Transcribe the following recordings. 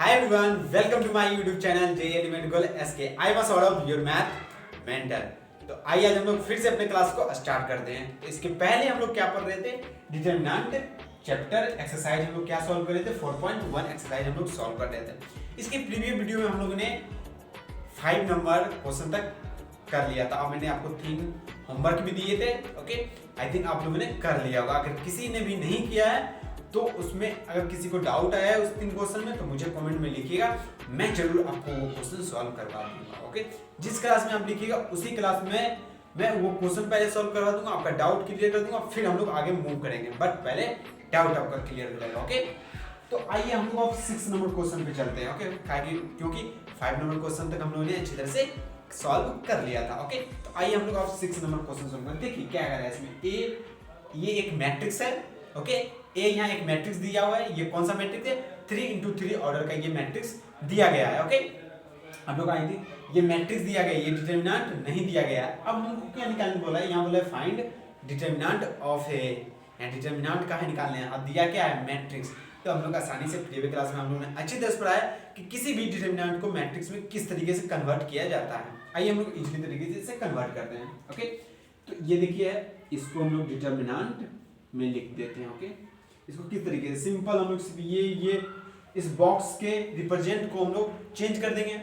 Hi everyone, welcome to my YouTube channel J Element Goal SK. I was all of your math mentor. तो आइए आज हम लोग फिर से अपने क्लास को स्टार्ट करते हैं। तो इसके पहले हम लोग क्या पढ़ रहे थे? डिटरमिनेंट चैप्टर एक्सरसाइज हम लोग क्या सॉल्व कर रहे थे? 4.1 एक्सरसाइज हम लोग सॉल्व कर रहे थे। इसके प्रीवियस वीडियो में हम लोगों ने 5 नंबर क्वेश्चन तक कर लिया था और मैंने आपको 3 होमवर्क भी दिए थे। ओके, आई थिंक आप लोगों ने कर लिया होगा। अगर किसी ने भी नहीं किया है तो उसमें अगर किसी को डाउट आया है उस 3 क्वेश्चन में तो मुझे कमेंट में लिखिएगा, मैं जरूर आपको वो क्वेश्चन सॉल्व करवा दूंगा। ओके, जिस क्लास में आप लिखिएगा उसी क्लास में मैं वो क्वेश्चन पहले सॉल्व करवा दूंगा, आपका डाउट क्लियर कर दूंगा, फिर हम लोग आगे मूव करेंगे। बट पहले डाउट आपका क्लियर हो जाएगा। ओके, तो आइए हम लोग अब 6 नंबर क्वेश्चन पे चलते हैं। ओके, क्योंकि 5 नंबर क्वेश्चन तक हम लोगों ने अच्छी तरह से सॉल्व कर लिया था। ओके, तो आइए हम लोग अब 6 नंबर क्वेश्चन सॉल्व करते हैं। देखिए क्या कर रहा है इसमें। ये एक मैट्रिक्स है। ओके, ए यहाँ एक मैट्रिक्स दिया हुआ है। ये कौन सा मैट्रिक्स है? 3x3 ऑर्डर का ये मैट्रिक्स दिया गया है। ओके, हम लोग आई थी ये मैट्रिक्स दिया गया है, ये डिटरमिनेंट नहीं दिया गया है। अब हमको क्या निकालने बोला है? यहाँ बोला है फाइंड डिटरमिनेंट ऑफ ए। यहाँ डिटरमिनेंट का है निकालने हैं। अब दिया क्या है? मैट्रिक्स। तो हम लोग आसानी से प्रीवियस क्लास में हम लोगों ने अच्छी तरह से पढ़ा है कि किसी भी डिटरमिनेंट को मैट्रिक्स में किस तरीके से कन्वर्ट किया जाता है। आइए हम लोग इजीली तरीके से इसे कन्वर्ट करते हैं। ओके, तो ये देखिए इसको हम लोग डिटरमिनेंट में लिख देते हैं। ओके, इसको किस तरीके से सिंपल हम लोग ये इस बॉक्स के रिप्रेजेंट को हम लोग चेंज कर देंगे।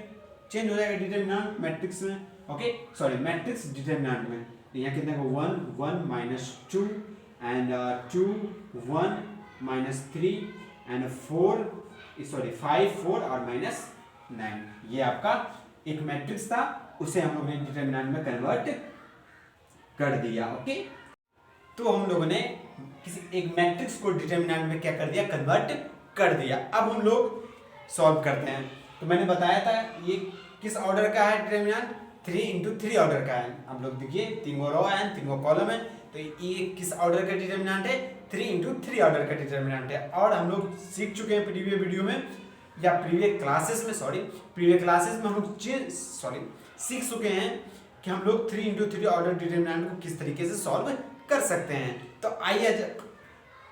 चेंज हो जाएगा डिटरमिनेंट मैट्रिक्स में। ओके, सॉरी मैट्रिक्स डिटरमिनेंट में। तो यहाँ कितने को 1 1 -2 एंड 2 1 -3 एंड 5 4 और -9। ये आपका एक मैट्रिक्स था, उसे हम लोगों ने डिटरमिनेंट में कन्वर्ट कर दिया। ओके, तो हम लोगों ने किसी एक मैट्रिक्स को डिटरमिनेंट में क्या कर दिया? कन्वर्ट कर दिया। अब हम लोग सॉल्व करते हैं। तो मैंने बताया था ये किस ऑर्डर का है डिटरमिनेंट? 3x3 ऑर्डर का है। आप लोग देखिए 3 रो है, 3 कॉलम है। तो ये किस ऑर्डर का डिटरमिनेंट है? 3x3 ऑर्डर का डिटरमिनेंट है। और हम लोग सीख चुके हैं प्रीवियस वीडियो में या प्रीवियस क्लासेस में हम लोग सीख चुके हैं कि हम लोग 3x3 ऑर्डर डिटरमिनेंट को किस तरीके से सॉल्व कर सकते हैं। तो आइए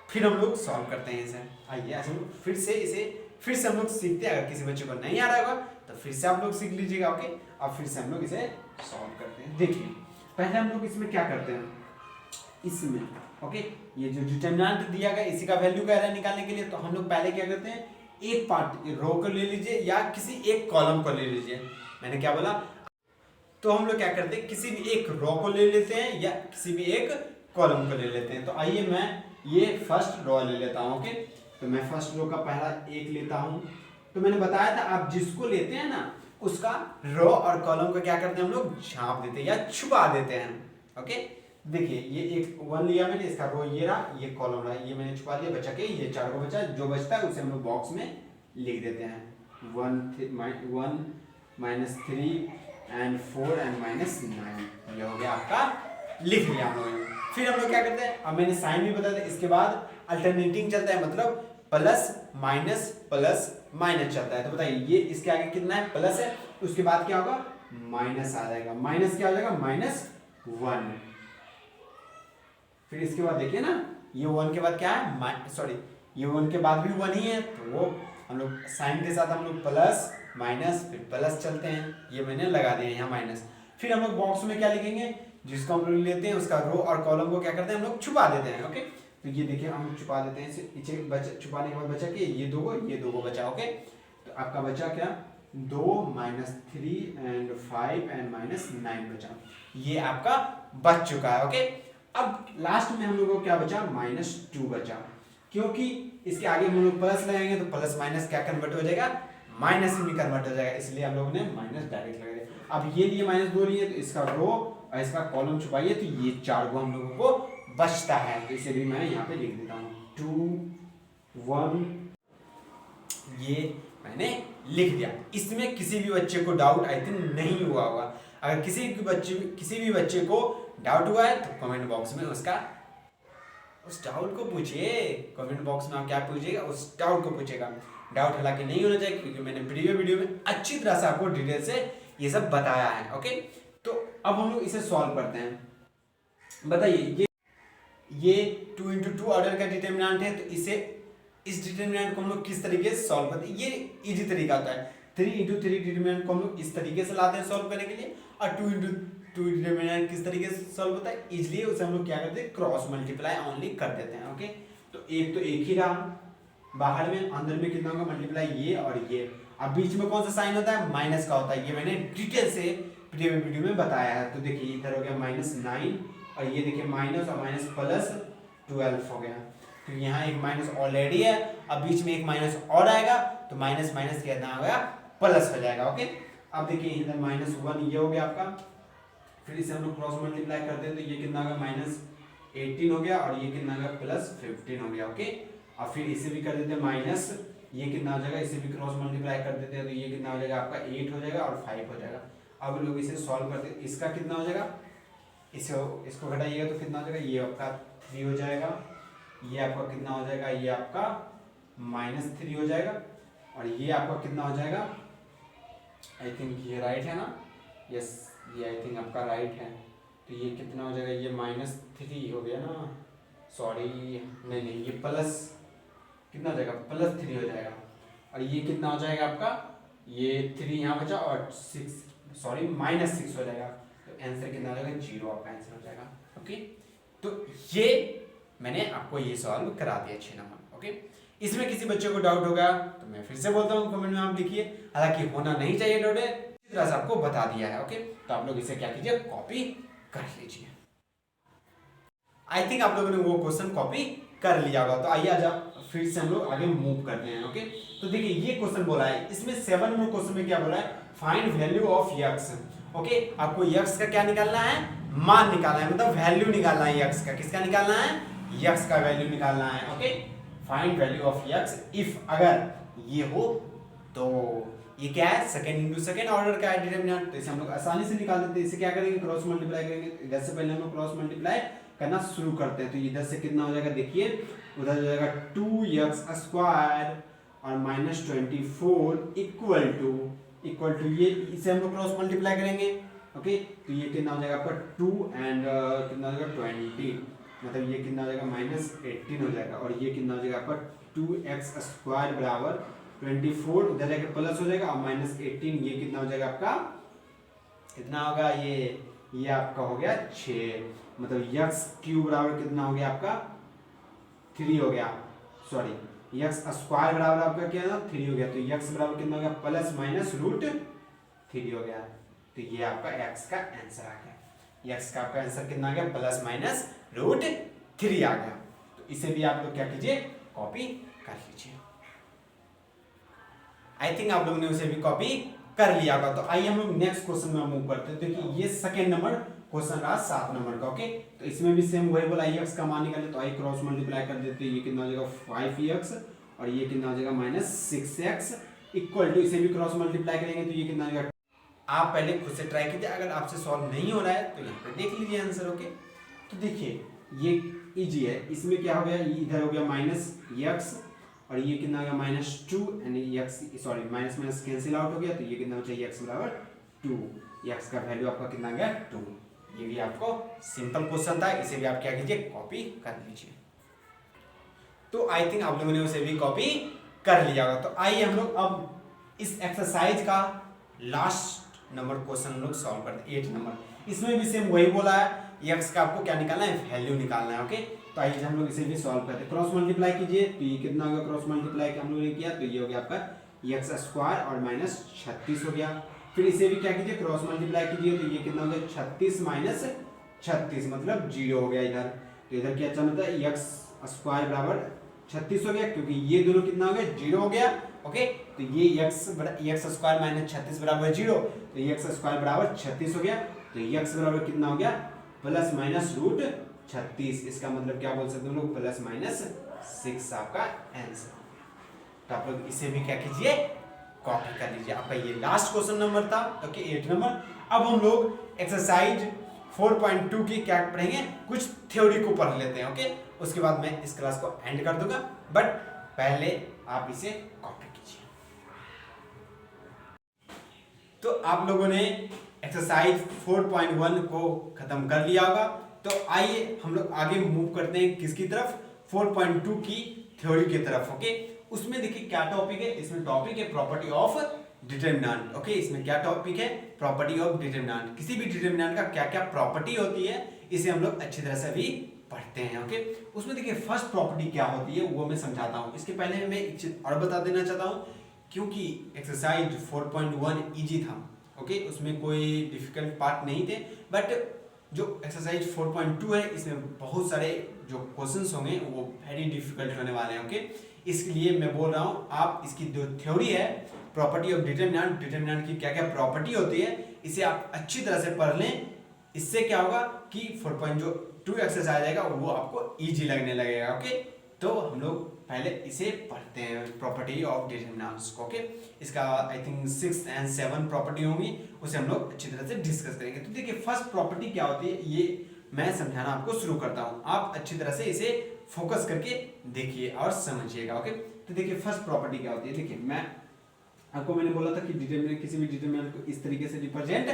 फिर हम लोग सॉल्व करते हैं इसे। आइए आज हम फिर से हम लोग सीखते हैं। अगर किसी बच्चे को नहीं आ रहा होगा तो फिर से आप लोग सीख लीजिएगा। ओके, अब फिर से हम लोग इसे सॉल्व करते हैं। देखिए पहले हम लोग इसमें क्या करते हैं, इसमें ओके ये जो डिटरमिनेंट दिया गया इसी का वैल्यू कह रहा है निकालने के लिए। तो हम लोग पहले क्या करते हैं, एक पार्ट रो को ले लीजिए या किसी एक कॉलम को ले लीजिए। मैंने क्या बोला? तो हम लोग क्या करते हैं, किसी भी एक रो को ले लेते हैं या किसी भी एक कॉलम को ले लेते हैं। तो आइए मैं ये फर्स्ट रो ले लेता हूँ। ओके, तो मैं फर्स्ट रो का पहला एक लेता हूँ। तो मैंने बताया था आप जिसको लेते हैं ना उसका रो और कॉलम को क्या करते हैं हम लोग? झाँप देते हैं या छुपा देते हैं। ओके, देखिए ये एक 1 लिया मैंने, इसका रो ये रहा, ये कॉलम रहा, ये मैंने छुपा दिया। बचा के ये 4 को बचा, जो बचता है उसे हम लोग बॉक्स में लिख देते हैं। 1 -3 एंड 4 एंड -9 ये हो गया आपका, लिख लिया हम लोगों ने। फिर हम लोग क्या करते हैं, अब मैंने साइन भी बता दिया। इसके बाद अल्टरनेटिंग चलता है, मतलब प्लस माइनस चलता है। तो बताइए ये इसके आगे कितना है? प्लस है, उसके बाद क्या होगा? माइनस आ जाएगा। माइनस क्या हो जाएगा? -1। फिर इसके बाद देखिए ना, ये 1 के बाद क्या है? ये 1 के बाद भी 1 ही है, तो वो हम लोग साइन के साथ हम लोग प्लस माइनस फिर प्लस चलते हैं। ये मैंने लगा दिया यहाँ माइनस। फिर हम लोग बॉक्स में क्या लिखेंगे? जिसको हम लोग लेते हैं उसका रो और कॉलम को क्या करते हैं हम लोग? छुपा देते हैं। ओके, तो ये देखिए हम छुपा देते हैं इसे। छुपाने के बाद बचा के ये दो को बचा। ओके, तो आपका बचा क्या? 2 -3 एंड 5 एंड -9 बचा। ये आपका बच चुका है। ओके, अब लास्ट में हम लोग को क्या बचा? -2 बचा। क्योंकि इसके आगे हम लोग प्लस लगाएंगे तो प्लस माइनस क्या कन्वर्ट हो जाएगा? माइनस में कन्वर्ट हो जाएगा, इसलिए हम लोगों ने माइनस डायरेक्ट लगा दिया। अब ये लिए -2 लिए तो इसका रो और इसका कॉलम छुपाइए तो ये 4 को हम लोगों को बचता है। तो इसे भी मैं यहाँ पे लिख देता हूँ 2 1। ये मैंने लिख दिया। इसमें किसी भी बच्चे को डाउट आई थिंक नहीं हुआ होगा। अगर किसी भी बच्चे को डाउट हुआ है तो कमेंट बॉक्स में उस डाउट को पूछिए। कमेंट बॉक्स में आप क्या पूछिएगा? उस डाउट को पूछेगा। डाउट हालांकि नहीं होना चाहिए क्योंकि मैंने प्रीवियस वीडियो में अच्छी तरह से आपको डिटेल से ये सब बताया है। ओके, तो अब हम लोग इसे सॉल्व करते हैं। बताइए ये 2x2 ऑर्डर का डिटरमिनेंट है, तो इस डिटरमिनेंट को हम लोग किस तरीके से सॉल्व करते हैं, ये इजी तरीका होता है। 3 into 3 डिटरमिनेंट को हम लोग इस तरीके से लाते हैं सॉल्व करने के लिए, और 2 into 2 डिटरमिनेंट किस तरीके से सॉल्व होता है, इजीली उसे हम लोग क्या करते हैं, क्रॉस मल्टीप्लाई ओनली कर देते हैं। ओके, तो एक ही रहा, बाहर में, अंदर में कितना होगा, मल्टीप्लाई ये और ये। अब बीच में कौन सा साइन होता है, माइनस का होता है। ये मैंने डिटेल से प्रीवियस वीडियो में बताया है। तो देखिए इधर हो गया -9, और ये देखिए माइनस और माइनस प्लस 12 हो गया। तो यहाँ एक माइनस ऑलरेडी है, अब बीच में एक माइनस और आएगा, तो माइनस माइनस कितना हो गया, प्लस हो जाएगा। ओके, अब देखिए इधर -1 ये हो गया आपका, फिर इसे हम लोग क्रॉस मल्टीप्लाई करते हैं तो ये कितना होगा, -18 हो गया, और ये कितना होगा, +15 हो गया। ओके, और फिर इसे भी कर देते हैं माइनस, ये कितना हो जाएगा, इसे भी क्रॉस मल्टीप्लाई कर देते हैं तो ये कितना हो जाएगा आपका 8 हो जाएगा, और 5 हो जाएगा। अब लोग इसे सॉल्व करते हैं, इसका कितना हो जाएगा, इसको घटाइएगा तो कितना हो जाएगा, ये आपका 3 हो जाएगा, ये आपका कितना हो जाएगा, ये आपका -3 हो जाएगा, और ये आपका कितना हो जाएगा, आई थिंक ये राइट है ना, यस ये आई थिंक आपका राइट है। तो ये कितना हो जाएगा, ये -3 हो गया ना, सॉरी नहीं ये प्लस कितना हो जाएगा, +3 हो जाएगा, और ये कितना हो जाएगा आपका, ये 3 यहाँ बचा, और -6 हो जाएगा। तो आंसर कितना हो जाएगा, 0 आपका आंसर हो जाएगा। ओके, तो ये मैंने आपको ये सॉल्व करा दिया 6 नंबर। ओके, इसमें किसी बच्चे को डाउट होगा तो मैं फिर से बोलता हूँ, कमेंट में आप लिखिए, हालांकि होना नहीं चाहिए डाउट, इस तरह से आपको बता दिया है। ओके, तो आप लोग इसे क्या कीजिए, कॉपी कर लीजिए। आई थिंक आप लोगों ने वो क्वेश्चन कॉपी कर लिया होगा। तो आइए आज फिर से हम लोग आगे मूव करते हैं। ओके, तो देखिए ये क्वेश्चन बोला है, इसमें 7 नंबर क्वेश्चन में क्या बोला है, find value of x। Okay, आपको x का क्या निकालना है, मान निकालना है, मतलब वैल्यू निकालना है x का। किसका निकालना है, x का वैल्यू निकालना है। Okay, find value of x if, अगर ये हो तो ये क्या है, सेकंड इंटू सेकंड ऑर्डर का डिटरमिनेंट, तो इसे हम लोग आसानी से निकाल देते हैं। इसे क्या करेंगे, क्रॉस मल्टीप्लाई करेंगे। इधर से पहले हम लोग क्रॉस मल्टीप्लाई करना शुरू करते हैं। तो इधर से कितना हो जाएगा, देखिए उधर हो जाएगा 2x² और -24 इक्वल टू ये, इसे हम लोग क्रॉस मल्टीप्लाई करेंगे। ओके, तो ये कितना हो जाएगा आपका 2 एंड कितना हो जाएगा 20, मतलब ये कितना हो जाएगा -18 हो जाएगा, और ये कितना हो जाएगा आपका 2x² बराबर 24, उधर जाके प्लस हो जाएगा, और -18 ये कितना हो जाएगा आपका, कितना होगा, ये आपका हो गया 6, मतलब x³ बराबर कितना हो गया आपका 3 हो गया, सॉरी x² बराबर आपका क्या है 3 हो गया। तो x बराबर कितना हो गया, +-√3 हो गया। तो ये आपका x का आंसर आ गया। x का आपका आंसर कितना आ गया, +-√3 आ गया। तो इसे भी आप लोग क्या कीजिए, कॉपी कर लीजिए। आई थिंक आप लोगों ने उसे भी कॉपी कर लिया होगा। तो आइए हम लोग नेक्स्ट क्वेश्चन में मूव करते हैं। देखिए ये सेकंड नंबर क्वेश्चन रहा 7 नंबर का। ओके, तो इसमें भी सेम वही बोला, x का मान निकाले, तो आई क्रॉस मल्टीप्लाई कर देते हैं, ये कितना हो जाएगा 5x, और ये कितना हो जाएगा -6x इक्वल टू, इसे भी क्रॉस मल्टीप्लाई करेंगे तो ये कितना हो जाएगा, आप पहले खुद से ट्राई कीजिए, अगर आपसे सॉल्व नहीं हो रहा है तो यहाँ पे देख लीजिए आंसर। ओके, तो देखिए ये इजी है, इसमें क्या हो गया, इधर हो गया -x, और ये कितना हो गया -2 and x, sorry minus minus cancel out हो गया, तो ये कितना हो जाएगा x बराबर 2, x का वैल्यू आपका कितना गया 2। ये भी आपको सिंपल क्वेश्चन था, इसे भी आप क्या कीजिए, कॉपी कर लीजिए। तो आई थिंक आप लोगों ने उसे भी कॉपी कर लिया होगा। तो आइए हम लोग अब इस एक्सरसाइज का लास्ट नंबर क्वेश्चन हम लोग सॉल्व करते हैं, 8 नंबर। इसमें भी सेम वही बोला है, x का आपको क्या निकालना है, वैल्यू निकालना है। ओके, तो आइए हम लोग इसे भी सॉल्व करते हैं। क्रॉस मल्टीप्लाई कीजिए, तो ये कितना होगा, क्रॉस मल्टीप्लाई हम लोगों ने किया तो ये हो गया आपका x² और -36 हो गया। फिर इसे भी क्या कीजिए, क्रॉस मल्टीप्लाई कीजिए, तो ये कितना हो गया 36 - 36 मतलब 0 हो गया इधर। तो इधर क्या अच्छा मतलब x² बराबर 36 हो गया, क्योंकि ये दोनों कितना हो गया 0 हो गया। ओके, तो ये x² -36 बराबर 0, तो ये x² बराबर 36 हो गया। तो x बराबर कितना हो गया, +-√36। इसका मतलब क्या बोल सकते हैं हम लोग, +-6 आपका आंसर। तो आप लोग इसे भी क्या कीजिए, कॉपी कर लीजिए। आपका ये लास्ट क्वेश्चन नंबर था। Okay, 8 number. अब हम लोग एक्सरसाइज 4.2 की क्या पढ़ेंगे, कुछ थ्योरी को पढ़ लेते हैं। ओके, उसके बाद मैं इस क्लास को एंड कर दूंगा, बट पहले आप इसे कॉपी कीजिए। तो आप लोगों ने एक्सरसाइज 4.1 को खत्म कर लिया होगा। तो आइए हम लोग आगे मूव करते हैं किसकी तरफ, 4.2 की थ्योरी की तरफ। ओके, उसमें देखिए क्या टॉपिक है, इसमें टॉपिक है प्रॉपर्टी ऑफ डिटरमिनेंट। ओके, इसमें क्या टॉपिक है, प्रॉपर्टी ऑफ डिटरमिनेंट। किसी भी डिटरमिनेंट का क्या क्या प्रॉपर्टी होती है इसे हम लोग अच्छी तरह से भी पढ़ते हैं। ओके, उसमें देखिए फर्स्ट प्रॉपर्टी क्या होती है वो मैं समझाता हूँ। इसके पहले मैं एक चीज और बता देना चाहता हूँ, क्योंकि एक्सरसाइज 4.1 इजी था। ओके, उसमें कोई डिफिकल्ट पार्ट नहीं थे, बट जो एक्सरसाइज 4.2 है इसमें बहुत सारे जो क्वेश्चंस होंगे वो वेरी डिफिकल्ट होने वाले हैं। ओके, इसलिए मैं बोल रहा हूँ आप इसकी जो थ्योरी है प्रॉपर्टी ऑफ डिटरमिनेंट, डिटरमिनेंट की क्या क्या प्रॉपर्टी होती है इसे आप अच्छी तरह से पढ़ लें। इससे क्या होगा कि 4.2 एक्सरसाइज आ जाएगा वो आपको इजी लगने लगेगा। ओके, तो हम लोग पहले इसे पढ़ते हैं प्रॉपर्टी ऑफ डिटरमिनेंट्स को। ओके, इसका आई थिंक 6 और 7 प्रॉपर्टी होंगी, उसे हम लोग अच्छी तरह से डिस्कस करेंगे। तो देखिए फर्स्ट प्रॉपर्टी क्या होती है ये मैं समझाना आपको शुरू करता हूँ, आप अच्छी तरह से इसे फोकस करके देखिए और समझिएगा। ओके, तो देखिए फर्स्ट प्रॉपर्टी क्या होती है। देखिए मैं आपको मैंने बोला था कि डिटरमिनेंट किसी भी डिटरमिनेंट को इस तरीके से रिप्रेजेंट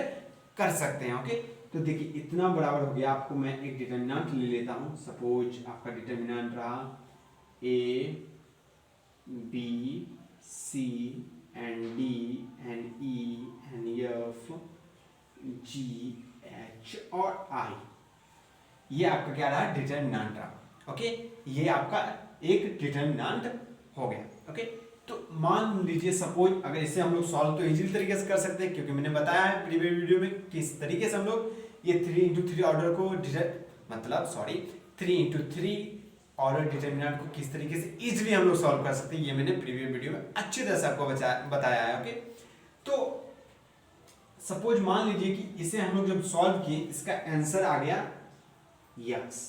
कर सकते हैं। ओके, तो देखिए इतना बराबर हो गया, आपको मैं एक डिटरमिनेंट ले लेता हूँ। सपोज आपका डिटरमिनेंट रहा A B C and D and E and F G H और आई, ये आपका क्या रहा, डिटरमिनेंट रहा। ओके, ये आपका एक डिटरमिनेंट हो गया। ओके, तो मान लीजिए सपोज अगर इसे हम लोग सॉल्व तो इजीली तरीके से कर सकते हैं, क्योंकि मैंने बताया है प्रीवियस वीडियो में किस तरीके से हम लोग ये 3x3 ऑर्डर को 3x3 ऑर्डर डिटरमिनेंट को किस तरीके से इजीली हम लोग सॉल्व कर सकते हैं, ये मैंने प्रीवियस वीडियो में अच्छी तरह से आपको बताया है। ओके, तो सपोज मान लीजिए कि इसे हम लोग जब सॉल्व किए इसका आंसर आ गया यक्स।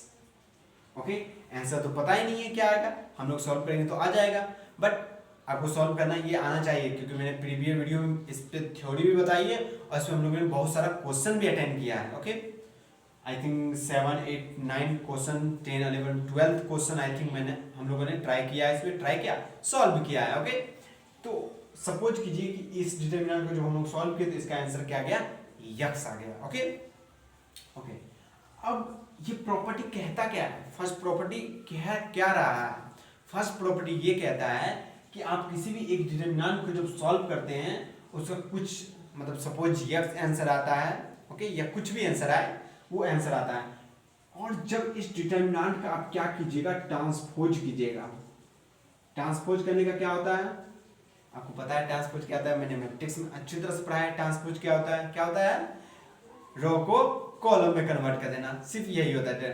ओके, आंसर तो पता ही नहीं है क्या आएगा, हम लोग सॉल्व करेंगे तो आ जाएगा, बट आपको सॉल्व करना ये आना चाहिए, क्योंकि मैंने प्रीवियस वीडियो में इस पे थ्योरी भी बताई है और इसमें हम लोगों ने बहुत सारा क्वेश्चन भी अटेंड किया है। Okay, I think 7, 8, 9 question, 10, 11, 12 question I think हम लोगों ने ट्राई किया है, इसमें ट्राई किया, सॉल्व किया है। ओके, तो सपोज कीजिए कि इस डिटरमिनेंट को जब हम लोग सॉल्व किए तो इसका आंसर क्या गया, यक्स आ गया। ओके, ओके, अब ये प्रॉपर्टी कहता क्या है, फर्स्ट प्रॉपर्टी क्या रहा है, फर्स्ट प्रॉपर्टी ये कहता है कि आप किसी भी एक डिटरमिनेंट को जब सॉल्व करते हैं उसका कुछ मतलब सपोज यक्स आंसर आता है। ओके, या कुछ भी आंसर आए वो आंसर आता है, और जब इस डिटरमिनेंट का आप क्या कीजिएगा, ट्रांसपोज कीजिएगा। ट्रांसपोज करने का क्या होता है, आपको पता है ट्रांसपोज क्या होता है, मैंने मैट्रिक्स में अच्छी तरह से पढ़ा है। ट्रांसपोज क्या होता है, रो को कॉलम में कन्वर्ट कर देना, सिर्फ यही होता है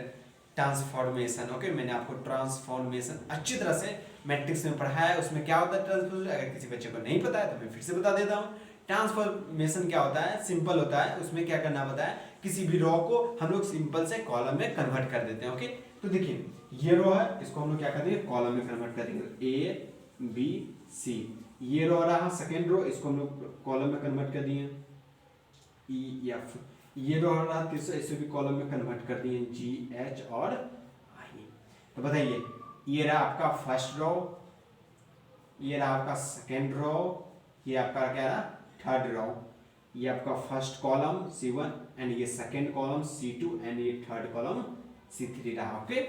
ट्रांसफॉर्मेशन। ओके, मैंने आपको ट्रांसफॉर्मेशन अच्छी तरह से मैट्रिक्स में पढ़ाया है, उसमें क्या होता है ट्रांसपोज, अगर किसी बच्चे को नहीं पता है तो मैं फिर से बता देता हूँ। ट्रांसफॉर्मेशन क्या होता है, सिंपल होता है, उसमें क्या करना पता है, किसी भी रो को हम लोग सिंपल से कॉलम में कन्वर्ट कर देते हैं। ओके, तो देखिए ये रो है, इसको हम लोग क्या कर देंगे, कॉलम में कन्वर्ट कर देंगे, ए बी सी। ये रो रहा सेकेंड रो, इसको हम लोग कॉलम में कन्वर्ट कर दिए, ई एफ। ये रो रहा तीसरा, इसे भी कॉलम में कन्वर्ट कर दिए, जी एच और आई। तो बताइए ये रहा आपका फर्स्ट रो, ये रहा आपका सेकेंड रो, ये आपका क्या रहा थर्ड रो, ये आपका फर्स्ट कॉलम C1 एंड ये सेकेंड कॉलम C2 एंड ये थर्ड कॉलम C3 रहा। ओके,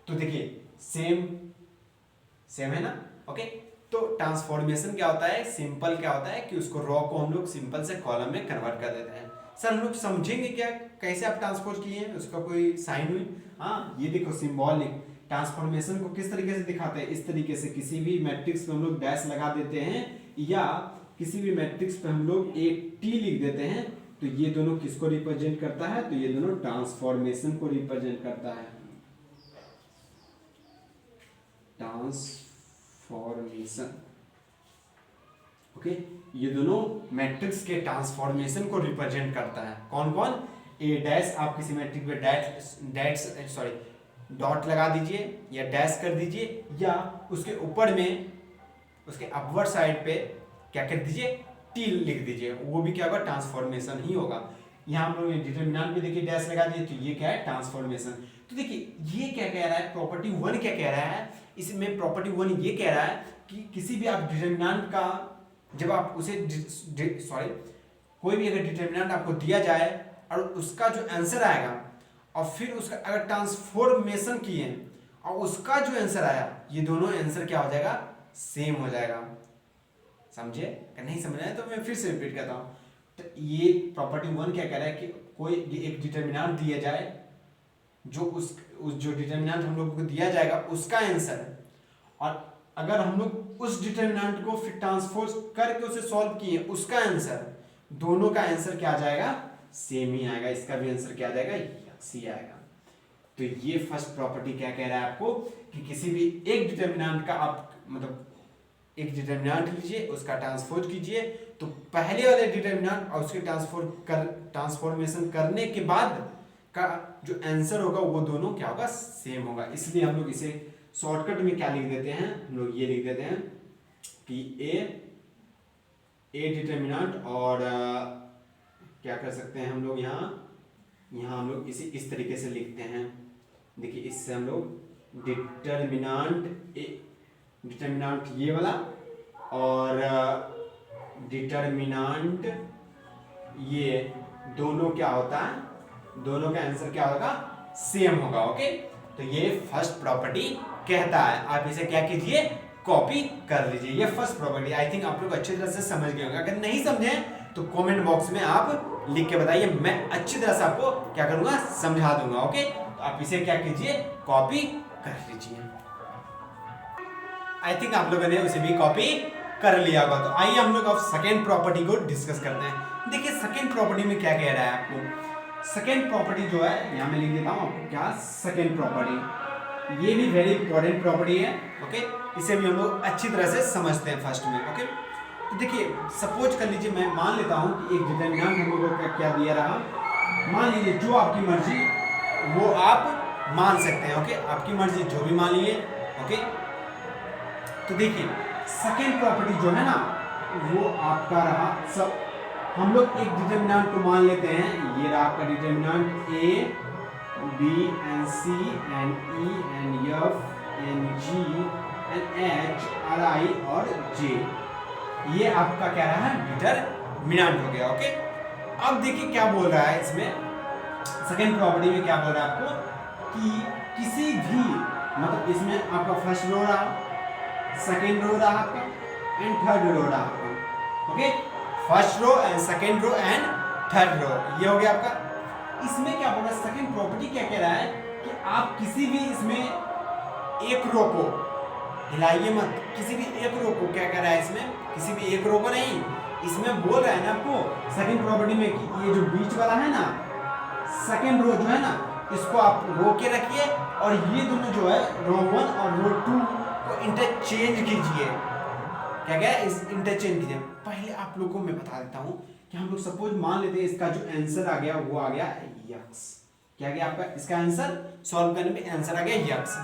तो देखिए सेम है ना। ओके, तो ट्रांसफॉर्मेशन क्या होता है, सिंपल क्या होता है कि उसको रो को हम लोग सिंपल से कॉलम में कन्वर्ट कर देते हैं। सर हम लोग समझेंगे क्या, कैसे आप ट्रांसपोज किए हैं, उसका कोई साइन हुई, हाँ ये देखो सिंबॉलिक ट्रांसफॉर्मेशन को किस तरीके से दिखाते हैं, इस तरीके से किसी भी मैट्रिक्स पे हम लोग डैश लगा देते हैं, या किसी भी मैट्रिक्स पे हम लोग एक टी लिख देते हैं, तो ये दोनों किसको रिप्रेजेंट करता है, तो ये दोनों ट्रांसफॉर्मेशन को रिप्रेजेंट करता है। ट्रांसफॉर्मेशन, ओके, ये दोनों मैट्रिक्स के ट्रांसफॉर्मेशन को रिप्रेजेंट करता है। कौन कौन, ए डैश, आप किसी मैट्रिक्स पे डॉट लगा दीजिए या डैश कर दीजिए, या उसके ऊपर में उसके अपवर्ड साइड पे क्या कर दीजिए, टी लिख दीजिए, वो भी क्या होगा, ट्रांसफॉर्मेशन ही होगा। यहाँ हम लोग डिटरमिनेंट पे देखिए डैश लगा दिए, तो ये क्या है, ट्रांसफॉर्मेशन। तो देखिए ये क्या कह रहा है, प्रॉपर्टी 1 क्या कह रहा है, इसमें प्रॉपर्टी 1 ये कह रहा है कि किसी भी आप डिटरमिनेंट का जब आप उसे कोई भी अगर डिटरमिनेंट आपको दिया जाए और उसका जो आंसर आएगा और फिर उसका अगर ट्रांसफॉर्मेशन किए और उसका जो आंसर आया, ये दोनों आंसर क्या हो जाएगा, सेम हो जाएगा। समझे? अगर नहीं समझ आया तो मैं फिर से रिपीट करता हूँ। तो ये प्रॉपर्टी 1 क्या कह रहा है कि कोई एक डिटर्मिनेंट दिया जाए, जो उस जो डिटर्मिनेंट हम लोग को दिया जाएगा उसका आंसर, और अगर हम लोग उस डिटर्मिनेंट को फिर ट्रांसपोज करके उसे सॉल्व किए उसका आंसर, दोनों का आंसर क्या आ जाएगा, सेम ही आएगा। इसका भी आंसर क्या आ जाएगा, यक्स ही आएगा। तो ये फर्स्ट प्रॉपर्टी क्या कह रहा है आपको कि किसी भी एक डिटर्मिनेंट का आप मतलब एक डिटर्मिनेंट लीजिए, उसका ट्रांसपोज कीजिए, तो पहले वाले डिटर्मिनेंट और उसके ट्रांसफॉर्मेशन करने के बाद का जो आंसर होगा वो दोनों क्या होगा, सेम होगा। इसलिए हम लोग इसे शॉर्टकट में क्या लिख देते हैं, हम लोग ये लिख देते हैं कि ए डिटर्मिनेंट, और क्या कर सकते हैं हम लोग यहाँ हम लोग इसे इस तरीके से लिखते हैं। देखिए इससे हम लोग डिटर्मिनेंट ये वाला और डिटर्मिनेंट ये दोनों क्या होता है, दोनों का आंसर क्या होगा, सेम होगा। ओके, तो ये फर्स्ट प्रॉपर्टी कहता है। आप इसे क्या कीजिए, कॉपी कर लीजिए। ये फर्स्ट प्रॉपर्टी आई थिंक आप लोग अच्छी तरह से समझ गए होंगे। अगर नहीं समझे तो कमेंट बॉक्स में आप लिख के बताइए, मैं अच्छी तरह से आपको क्या करूंगा, समझा दूंगा। ओके, तो आप इसे क्या कीजिए, कॉपी कर लीजिए। आई थिंक आप लोगों ने उसे भी कॉपी कर लिया होगा। तो आइए हम लोग अब सेकेंड प्रॉपर्टी को डिस्कस करते हैं। देखिए सेकेंड प्रॉपर्टी में क्या कह रहा है आपको। सेकेंड प्रॉपर्टी जो है यहाँ मैं लिख देता हूँ आपको क्या, सेकेंड प्रॉपर्टी, ये भी वेरी इंपॉर्टेंट प्रॉपर्टी है। ओके, इसे भी हम लोग अच्छी तरह से समझते हैं फर्स्ट में। ओके, तो देखिए सपोज कर लीजिए, मैं मान लेता हूँ कि एक डिटर्मिनेंट हम लोगों को क्या दिया रहा, मान लीजिए जो आपकी मर्जी वो आप मान सकते हैं। ओके, आपकी मर्जी जो भी मान लीजिए। ओके, तो देखिए सेकेंड प्रॉपर्टी जो है ना वो आपका रहा, सब हम लोग एक डिटर्मिनेंट को मान लेते हैं। ये रहा आपका determinant A B and C and E and F and G and H R I और जे, ये आपका क्या रहा है, डिटर्मिनेंट हो गया। ओके, अब देखिए क्या बोल रहा है इसमें, सेकेंड प्रॉपर्टी में क्या बोल रहा है आपको कि किसी भी मतलब इसमें आपका फर्स्ट रो रहा, सेकेंड रो रहा आपका एंड थर्ड रो रहा आपका। Okay, first row and second row and third row, ये हो गया आपका। इसमें क्या बोल रहा है, सेकेंड प्रॉपर्टी क्या कह रहा है कि आप किसी भी इसमें एक रो को हिलाइए मत, किसी भी एक रो को, क्या कह रहा है इसमें, किसी भी एक रो को नहीं, इसमें बोल रहा है ना आपको सेकेंड प्रॉपर्टी में कि ये जो बीच वाला है ना, सेकेंड रो जो है ना, इसको आप रो के रखिए और ये दोनों जो है रो 1 और रो 2 को इंटरचेंज कीजिए। क्या क्या इस इंटरचेंज कीजिए। पहले आप लोगों को मैं बता देता हूँ कि हम लोग सपोज मान लेते हैं इसका जो आंसर आ गया वो आ गया यक्स। क्या गया आपका, इसका आंसर सॉल्व करने में आंसर आ गया यक्स।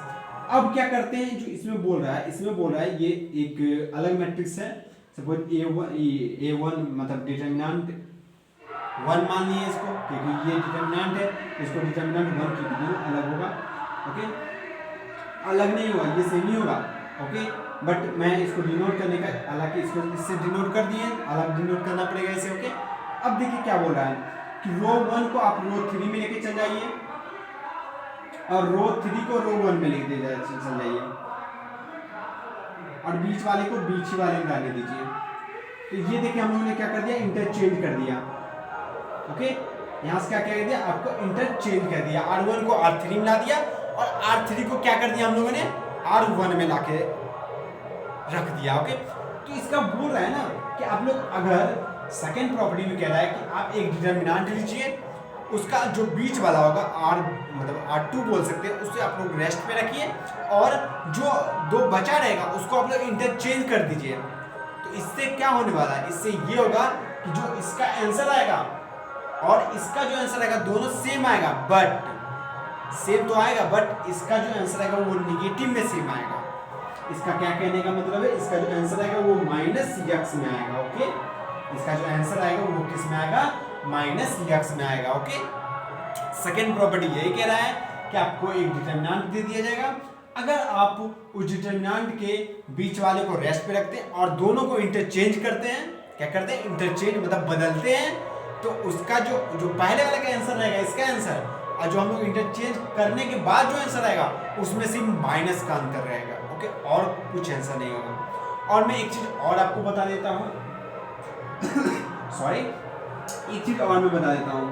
अब क्या करते हैं, जो इसमें बोल रहा है, इसमें बोल रहा है ये एक अलग मैट्रिक्स है। सपोज A1 मतलब डिटर्मिनेंट 1 मान लिए इसको, क्योंकि ये डिटर्मिनेंट है, इसको डिटर्मिनेंट 1 की वैल्यू अलग होगा। ओके, अलग नहीं होगा, ये सेम ही होगा। ओके, बट मैं इसको डिनोट करने का, हालांकि इसको इससे डिनोट कर दिए, अलग डिनोट करना पड़ेगा इसे। ओके, अब देखिए क्या बोल रहा है कि रो 1 को आप रो 3 में लेके चल जाइए और रो 3 को रो 1 में लेके चल जाइए और बीच वाले को बीच वाले में डालने दीजिए। तो ये देखिए हम लोगों ने क्या कर दिया, इंटरचेंज कर दिया। ओके, यहाँ से क्या कर दिया, आपको इंटरचेंज कर दिया, R1 को R3 में ला दिया और R3 को क्या कर दिया हम लोगों ने R1 में लाके रख दिया। ओके, तो इसका बोल रहा है ना कि आप लोग अगर सेकेंड प्रॉपर्टी में कह रहा है कि आप एक डिटर्मिनेंट लीजिए, उसका जो बीच वाला होगा R मतलब R2 बोल सकते हैं, उससे आप लोग रेस्ट पे रखिए और जो दो बचा रहेगा उसको आप लोग इंटरचेंज कर दीजिए। तो इससे क्या होने वाला है, इससे ये होगा कि जो इसका आंसर आएगा और इसका जो आंसर आएगा दोनों सेम आएगा, बट सेम तो आएगा बट इसका जो आंसर आएगा वो निगेटिव में सेम आएगा। इसका क्या कहने का मतलब है, इसका जो आंसर आएगा वो माइनस यक्स में आएगा। ओके, इसका जो आंसर आएगा वो किस में आएगा, माइनस यक्स में आएगा। ओके, सेकेंड प्रॉपर्टी यही कह रहा है कि आपको एक डिटर्मिनेंट दे दिया जाएगा, अगर आप उस डिटर्मिनेंट के बीच वाले को रेस्ट पे रखते हैं और दोनों को इंटरचेंज करते हैं, क्या करते हैं, इंटरचेंज मतलब बदलते हैं, तो उसका जो पहले वाले का आंसर रहेगा, इसका आंसर और जो हम लोग इंटरचेंज करने के बाद जो आंसर आएगा उसमें सिर्फ माइनस का अंतर रहेगा, ओके, और कुछ आंसर नहीं होगा। और मैं एक चीज और आपको बता देता हूँ सॉरी, एक चीज और मैं बता देता हूँ,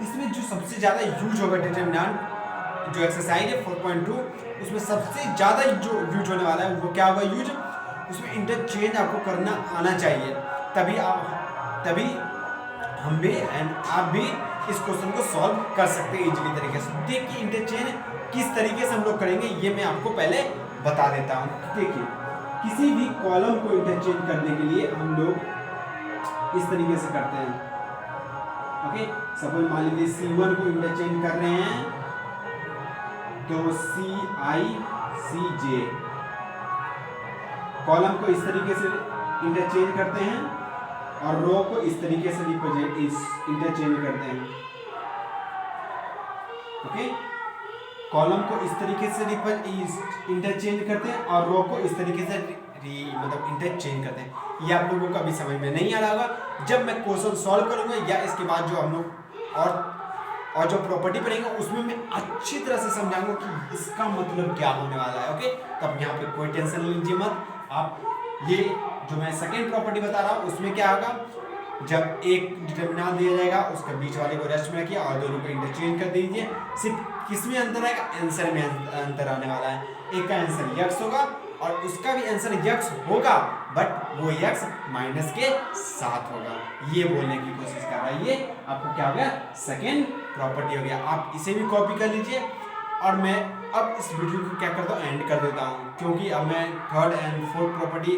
इसमें जो सबसे ज्यादा यूज होगा डिटरमिनेंट, जो एक्सरसाइज है 4.2, उसमें सबसे ज्यादा जो यूज होने वाला है वो क्या होगा यूज, उसमें इंटरचेंज आपको करना आना चाहिए, तभी हम भी एंड आप भी इस क्वेश्चन को सॉल्व कर सकते हैं इजीली तरीके से। देखिए इंटरचेंज किस तरीके से हम लोग करेंगे ये मैं आपको पहले बता देता हूँ। देखिए किसी भी कॉलम को इंटरचेंज करने के लिए हम लोग इस तरीके से करते हैं, ओके। सपोज मान लीजिए C1 को इंटरचेंज कर रहे हैं तो CICJ, कॉलम को इस तरीके से इंटरचेंज करते हैं और रो को इस तरीके से इंटरचेंज करते हैं, ओके। कॉलम को इस तरीके से इंटरचेंज करते हैं और रो को इस तरीके से मतलब इंटरचेंज करते हैं। ये आप लोगों को अभी समझ में नहीं आ रहा होगा, जब मैं क्वेश्चन सॉल्व करूंगा या इसके बाद जो हम लोग और जो प्रॉपर्टी पढ़ेंगे उसमें मैं अच्छी तरह से समझाऊंगा कि इसका मतलब क्या होने वाला है, ओके। तब यहाँ पे कोई टेंशन लीजिए मत आप। ये जो मैं सेकेंड प्रॉपर्टी बता रहा हूँ उसमें क्या होगा, जब एक डिटरमिनेंट दिया जाएगा उसके बीच वाले को रेस्ट में रखिए और दोनों को इंटरचेंज कर दीजिए। सिर्फ किसमें अंतर आएगा, आंसर में अंतर आने वाला है। एक का आंसर यक्स होगा और उसका भी आंसर यक्स होगा, बट वो यक्स माइनस के साथ होगा। ये बोलने की कोशिश कर रहा है, ये आपको क्या हो गया, सेकेंड प्रॉपर्टी हो गया। आप इसे भी कॉपी कर लीजिए और मैं अब इस वीडियो को क्या करता हूँ, एंड कर देता हूँ, क्योंकि अब मैं थर्ड एंड फोर्थ प्रॉपर्टी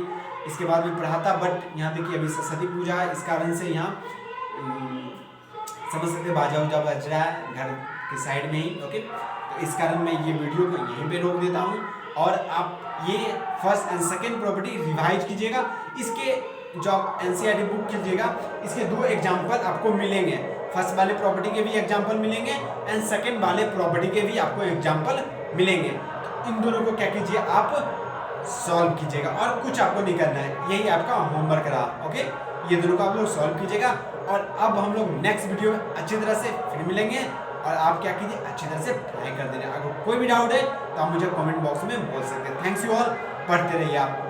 इसके बाद भी पढ़ाता, बट यहाँ देखिए अभी सरस्वती पूजा है, इस कारण से यहाँ समझ सकते बाजा उजा बज रहा है घर के साइड में ही, ओके। तो इस कारण मैं ये वीडियो को यहीं पे रोक देता हूँ और आप ये first and second property revise कीजिएगा। इसके जो आप NCERT बुक कीजिएगा, इसके 2 एग्जाम्पल आपको मिलेंगे। फर्स्ट वाले प्रॉपर्टी के भी एग्जाम्पल मिलेंगे एंड सेकेंड वाले प्रॉपर्टी के भी आपको एग्जाम्पल मिलेंगे। तो इन दोनों को क्या कीजिए, आप सॉल्व कीजिएगा और कुछ आपको नहीं करना है, यही आपका होमवर्क रहा, ओके। ये दोनों को आप लोग सॉल्व कीजिएगा और अब हम लोग नेक्स्ट वीडियो में अच्छी तरह से फिर मिलेंगे और आप क्या कीजिए, अच्छी तरह से पढ़ाई कर देना। अगर कोई भी डाउट है तो आप मुझे कमेंट बॉक्स में बोल सकते हैं। थैंक्स यू ऑल, पढ़ते रहिए आप।